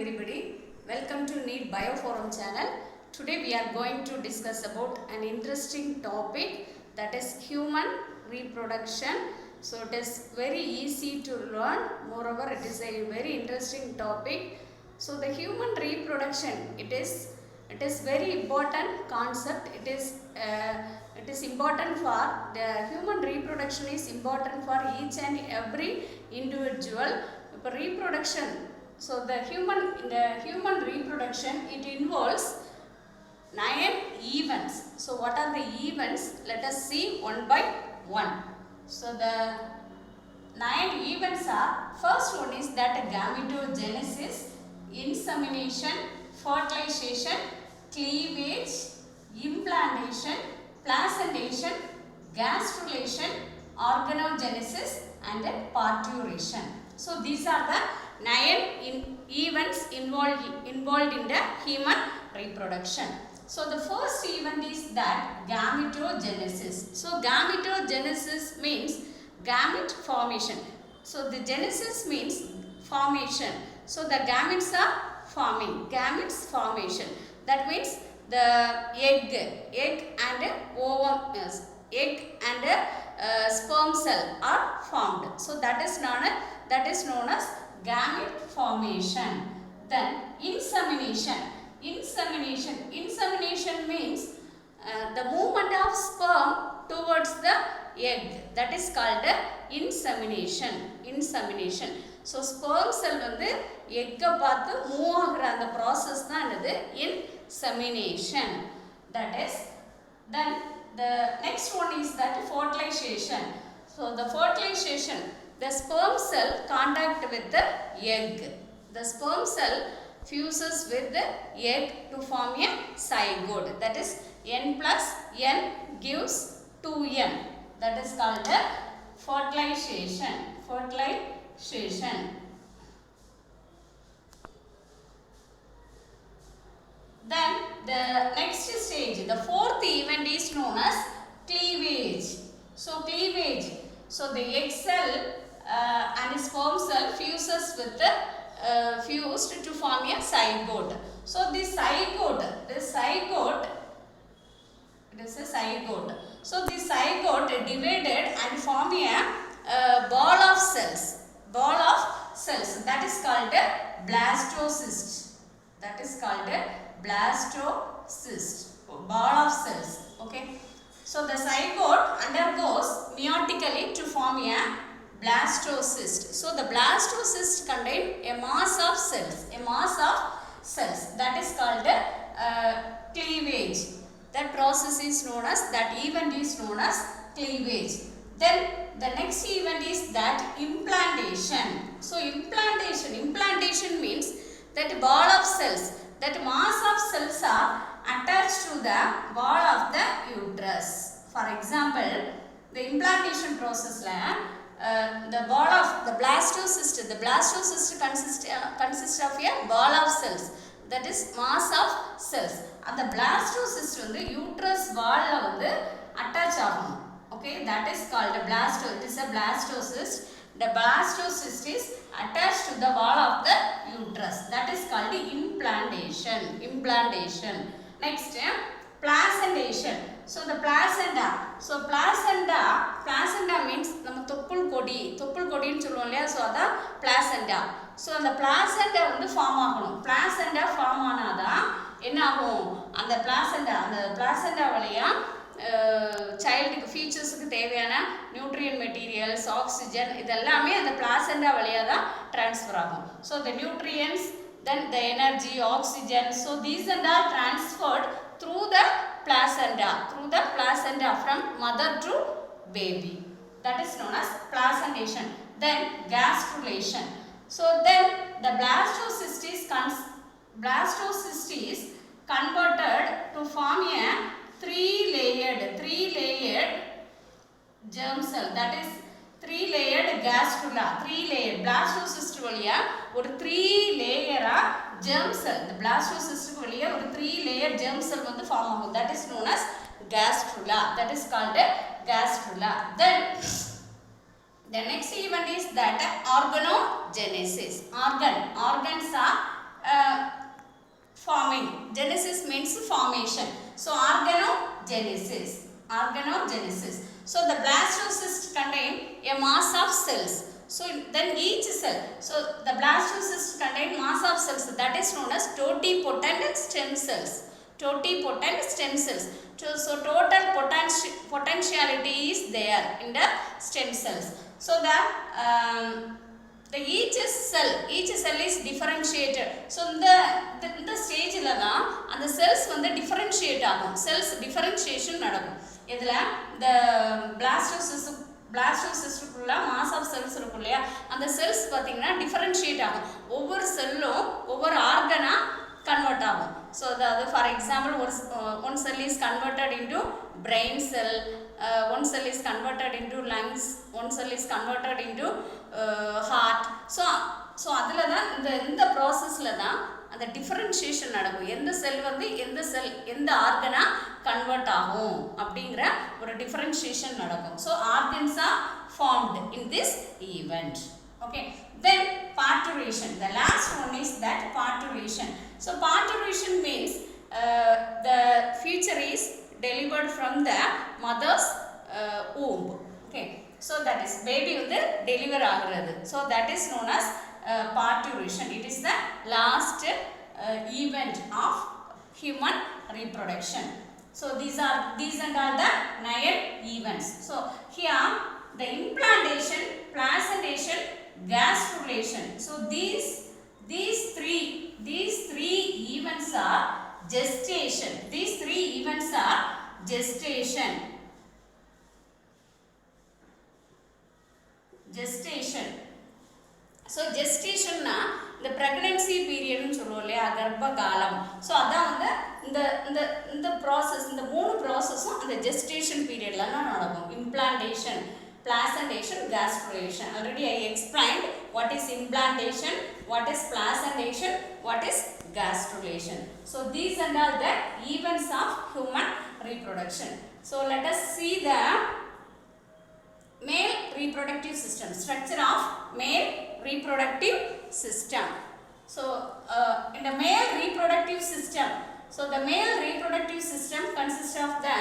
everybody. Welcome to NEET Bioforum channel. Today we are going to discuss about an interesting topic, that is human reproduction. So it is very easy to learn. Moreover, it is a very interesting topic. So the human reproduction, it is very important concept. It is important for the human reproduction is important for each and every individual. Reproduction. So the human reproduction, it involves 9 events. So what are the events? Let us see one by one. So the 9 events are, first one is that gametogenesis, insemination, fertilization, cleavage, implantation, placentation, gastrulation, organogenesis and parturition. So these are the 9 events involved in the human reproduction. So the first event is that gametogenesis. So gametogenesis means gamete formation. So the genesis means formation. So the gametes are forming. Gametes formation. That means the egg and ovum, egg and sperm cell are formed. So that is known as gamete formation. Then insemination. Insemination means the movement of sperm towards the egg. That is called insemination. So sperm cell வந்து egg பார்த்து move ஆகுற அந்த process தான் என்னது insemination. That is, then the next one is that fertilization. So the fertilization, the sperm cell contact with the egg. The sperm cell fuses with the egg to form a zygote. That is, n plus n gives 2n. That is called the fertilization. Then the next stage, the fourth event is known as cleavage. So cleavage. So the egg cell and sperm cell fuses with the fused to form a zygote. So this zygote, it is a zygote. So this zygote divided and form a ball of cells. That is called a blastocyst. Ball of cells. Okay. So the zygote undergoes meiotically to form a blastocyst. So the blastocyst contain a mass of cells. That is called cleavage. That process is known as, that event is known as cleavage. Then the next event is that implantation. So implantation means that ball of cells, that mass of cells are attached to the wall of the uterus. For example, the implantation process the ball of the blastocyst consists of a ball of cells, that is mass of cells. And the blastocyst வந்து uterus wall ல வந்து attach ஆகும். Okay, that is called a it is a blastocyst. The blastocyst is attached to the wall of the uterus. That is called implantation. Next, placentation. So the placenta. So placenta means நம்ம தொப்புள் கொடின்னு சொல்லுவோம் இல்லையா. So அதான் placenta. So அந்த placenta வந்து form ஆகணும். placenta form ஆனாதான் என்ன ஆகும், அந்த placenta வழியா சைல்டுக்கு ஃபியூச்சர்ஸுக்கு தேவையான நியூட்ரியன்ட் மெட்டீரியல்ஸ், ஆக்சிஜன், இதெல்லாமே அந்த placenta வழியா தான் ட்ரான்ஸ்ஃபர் ஆகும். So the nutrients, then the energy, oxygen, so these and are transferred through the placenta from mother to baby. That is known as placentation. Then gastrulation. So then the blastocyst is converted to form a three-layered germ cell. That is 3-layered gastrula. blastocyst வழியா ஒரு 3-layer germ cell. The blastocyst வழியா ஒரு 3-layer germ cell வந்து form ஆகும். That is known as gastrula. That is called gastrula. Then the next event is that organogenesis. Organs are forming. Genesis means formation. So organogenesis. Organogenesis. So the blastocyst contain a mass of cells. So then each cell. So the blastocyst contain mass of cells, that is known as totipotent stem cells. Totipotent stem cells. So total potentiality is there in the stem cells. So the each cell is differentiated. So இந்த ஸ்டேஜில் தான் அந்த cells வந்து differentiate ஆகும். Cells differentiation நடக்கும். இதில் இந்த பிளாஸ்டோசிஸ்டுக்குள்ள mass of cells இருக்கும் இல்லையா, அந்த செல்ஸ் பார்த்தீங்கன்னா டிஃபரன்ஷியேட் ஆகும். ஒவ்வொரு செல்லும் ஒவ்வொரு ஆர்கனாக கன்வெர்ட் ஆகும். ஸோ அதாவது for example one cell is converted into brain cell, one cell is converted into lungs, one cell is converted into heart. So அதில் தான் இந்த ப்ராசஸில் தான் அந்த டிஃபரன்ஷியேஷன் நடக்கும். எந்த செல் வந்து எந்த ஆர்கனா கன்வெர்ட் ஆகும் அப்படிங்கிற ஒரு டிஃபரன்ஷியேஷன் நடக்கும். So organs are formed in this event. Okay, then parturition. The last one is that parturition. So parturition means the feature is delivered from the mother's womb. Okay, so that is baby வந்து deliver ஆகிறது. So that is known as parturition. It is the last event of human reproduction. So these and all the 9 events. So here the implantation, placentation, gastrulation. So these three events are gestation. These 3 events are gestation. So gestation na the pregnancy period nu சொல்லுவோம் இல்லையா, கர்ப்ப காலம். So அதான் வந்து இந்த process, இந்த 3 ப்ராசஸும் அந்த gestation பீரியட்ல தான் நடக்கும். Implantation, placentation, gastrulation. Already I explained what is implantation, what is placentation, what is gastrulation. So these and all the events of human reproduction. So let us see the male reproductive system, structure of male reproductive system. So in the male reproductive system, so the male reproductive system consists of the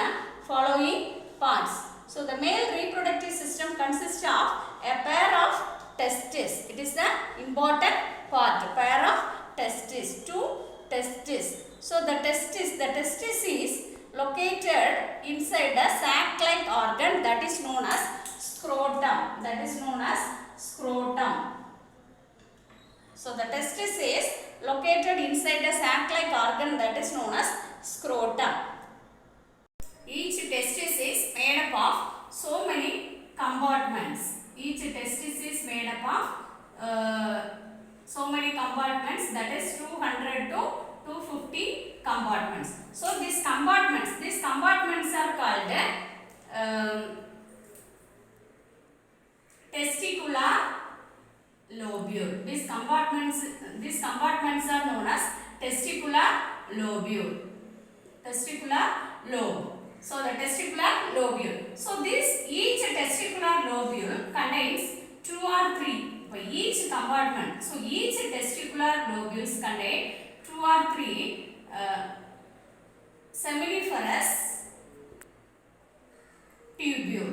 following parts. So the male reproductive system consists of a pair of testes. It is the important part. Pair of testes, 2 testes. So the testis is located inside the sac-like organ that is known as scrotum. So the testis is located inside the sac-like organ that is known as scrotum. Each testis is made up of so many compartments. Each testis is made up of so many compartments, that is 200 to 250 compartments. So these compartments are called testicular lobule. These compartments are known as testicular lobule. So the testicular lobule. So each testicular lobule contains 2 or 3 for each compartment. So each testicular lobules contain 2 or 3 seminiferous tubule.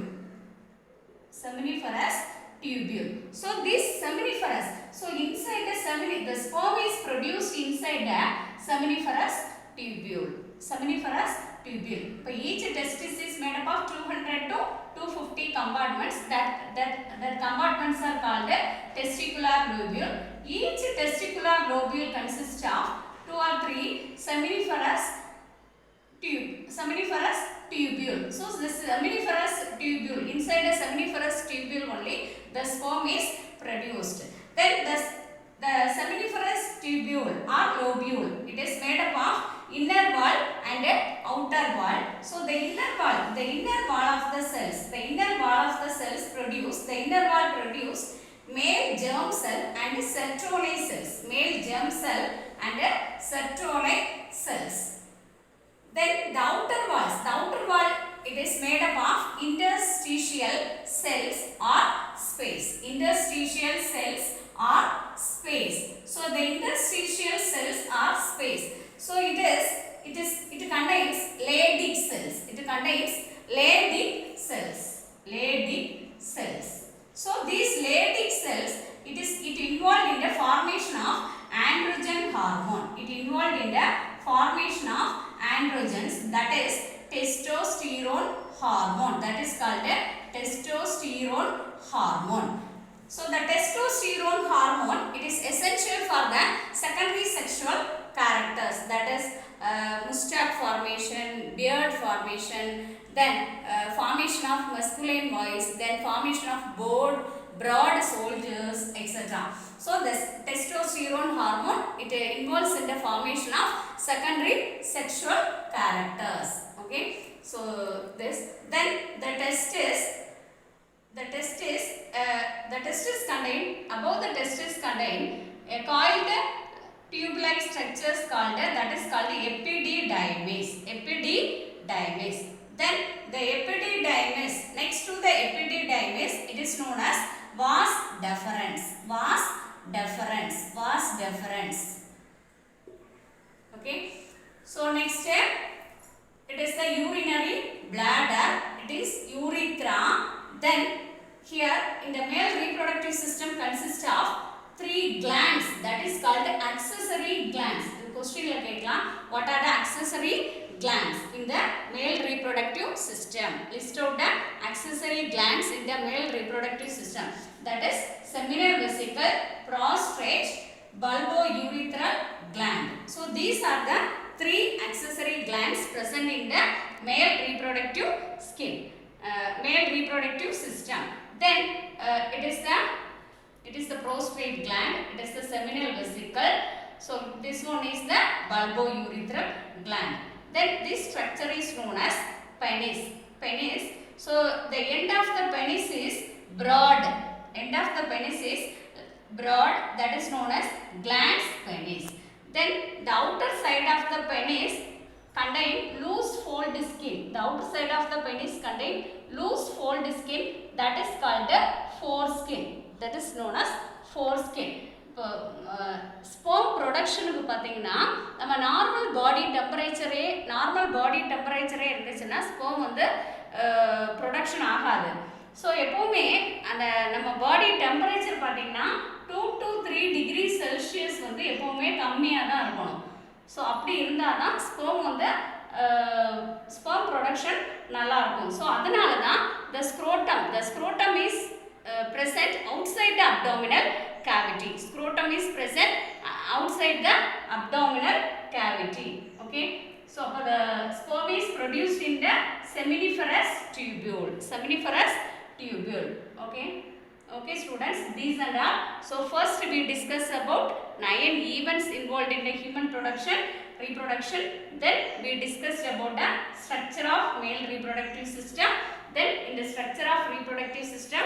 So this seminiferous. So inside the sperm is produced inside the seminiferous tubule. So each testis is made up of 200 to 250 compartments. That compartments are called testicular lobule. Each testicular lobule consists of 2 or 3 seminiferous tubule. So this seminiferous tubule, inside a seminiferous tubule only the sperm is produced. Then the seminiferous tubule or lobule, it is made up of inner wall and outer wall. So the inner wall of the cells produce male germ cell and centromere cells. Then the outer wall, it is made up of interstitial cells or space. are space. So the interstitial cells are space. So it contains Leydig cells. It contains Leydig cells. Leydig cells. So these Leydig cells, it involved in the formation of androgen hormone. It involved in the formation of androgens, that is testosterone hormone. That is called a testosterone hormone. So the testosterone hormone, it is essential for the secondary sexual characters, that is mustache formation, beard formation, then formation of masculine voice, then formation of broad shoulders, etc. So this testosterone hormone, it involves in the formation of secondary sexual characters. Okay, so this, then the testes contain, above the testes contain a coiled tube-like structures called, that is called epididymis. Epididymis. Then the epididymis, next to the epididymis, it is known as vas deferens. Vas deferens. Okay. So next step, it is the urinary bladder. It is urethra. Then here in the male reproductive system consists of 3 glands, that is called accessory glands. The question what are the accessory glands in the male reproductive system? List out the accessory glands in the male reproductive system. That is seminal vesicle, prostate, bulbourethral gland. So these are the 3 accessory glands present in the male reproductive male reproductive system. Then it is the prostate gland, it is the seminal vesicle. So this one is the bulbourethral gland. Then this structure is known as penis. So the end of the penis is broad. That is known as glans penis. Then the outer side of the penis contain loose fold skin. The outer side of the penis contain loose fold skin, that is called the foreskin. That is known as foreskin. Sperm production க்கு பாத்தீங்கன்னா நம்ம normal பாடி டெம்பரேச்சரே இருந்துச்சுன்னா sperm வந்து production ஆகாது. So எப்போவுமே அந்த நம்ம body temperature பார்த்தீங்கன்னா 2 to 3 டிகிரி செல்சியஸ் வந்து எப்போவுமே கம்மியாக தான் இருக்கணும். ஸோ அப்படி இருந்தால் தான் ஸ்பெர்ம் வந்து ஸ்பெர்ம் ப்ரொடக்ஷன் நல்லா இருக்கும். ஸோ அதனால தான் the scrotum is present outside the abdominal cavity. Scrotum is present outside the abdominal cavity. Okay. So the sperm is produced in the seminiferous tubule. Okay students, these and all. So first we discuss about 9 events involved in the human reproduction. Then we discussed about the structure of male reproductive system. Then in the structure of reproductive system,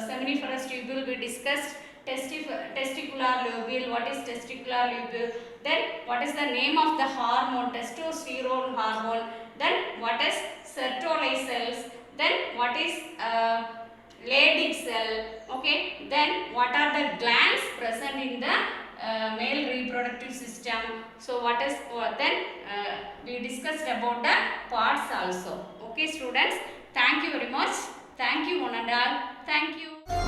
seminiferous tubule, we discussed testicular lobule. What is testicular lobule? Then what is the name of the hormone, testosterone hormone? Then what is Sertoli cells? Then what is Leydig cell? Okay. Then what are the glands present in the male reproductive system? So then we discussed about the parts also. Okay students, thank you very much. Thank you one and all. Thank you.